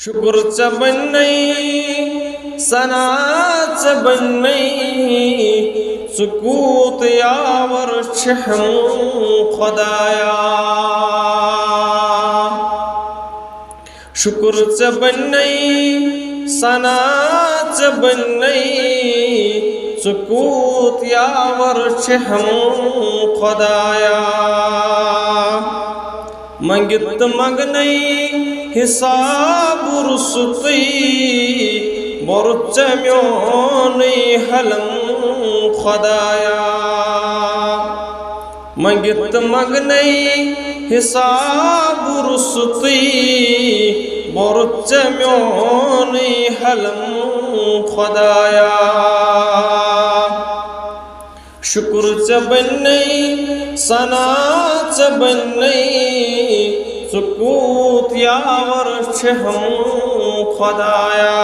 शुक्र च बन्नई सना च बन्नई सुकूत यावर हम खुदाया। शुक्र च बन्नई सना च बन्नई सुकूत यावर हम खुदाया। मंगित मगनई हिसाब रुसती बोरच म्योनई हलम खुदाया। मंगित मगनई हिसाब रुसती बोरच म्योनई हलम खुदाया। शुक्र च बन्नई सना च बन्नई सुकूत यावर हम खुदाया।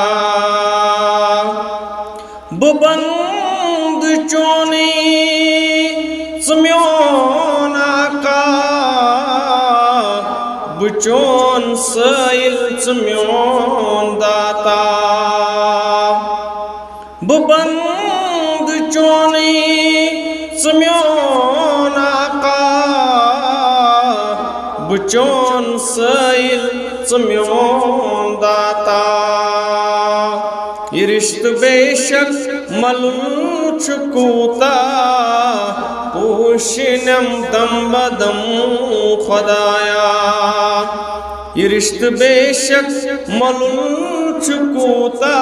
बबंद चोनी चम्योन आका बचोन सैल चम्योन दाता। बबंद चोनी चम्योन आका बचोन सैल चम्योन दाता। ये रिश्त बेशक मलूल चुकूता पोशिनम दम बदम खुदाया। ये रिश्त बेशक मलूल चुकूता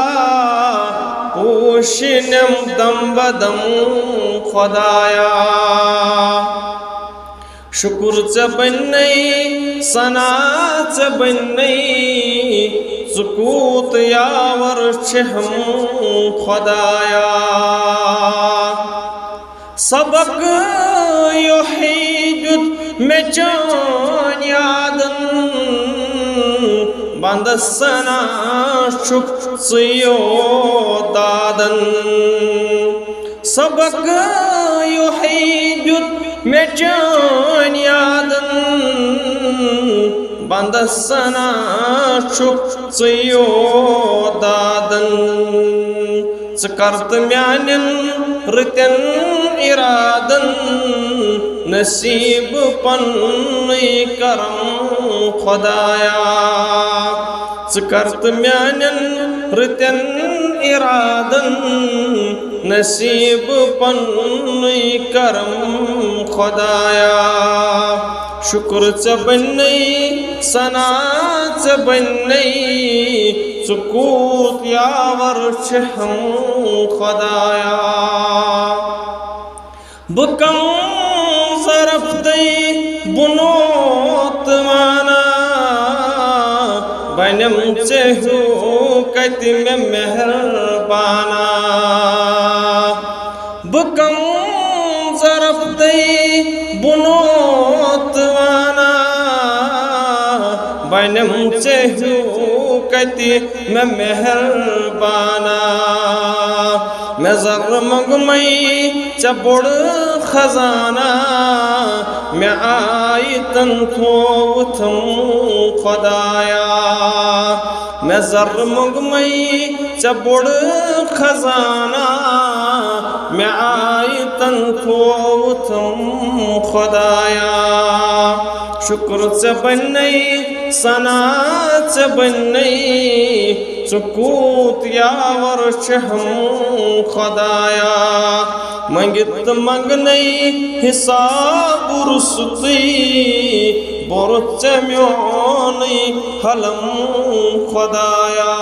पोशिनम दम बदम खुदाया। शुक्र च बन्नई सना च बन्नई सुकूत यावर हम खुदाया। सबक योहीजुद में चोन यादन बंद सना शुक सियो दादन। सबक योहीजुद में चोन यादन बंद सना शुक सियो दादन। करत म्यानन रितन इरादन नसीब पन्नई करम खुदाया। करत म्यानन रितन इरादन नसीब पन्नई करम खुदाया। शुक्र च बन्नई सना च बन्नई सुकूत यावर हम खुदाया। बुकम सरफ दई बुनोत माना बनम चहु कति में मेहरबाना। बुकम सरफ दई बुनोत माना बनम चहु कति में मेहरबाना। मैं ज़र्र मगमई चबुड़ खजाना मैं आई तन थोथम खुदाया। मैं ज़र्र मगमई चबुड़ खजाना मैं आई तन थोथम खुदाया। शुक्र च बन्नई सना च बन्नई सुकूत यावर हम खुदाया। मंगित मगनई हिसाब रुसती बोरच म्योनई हलम खुदाया।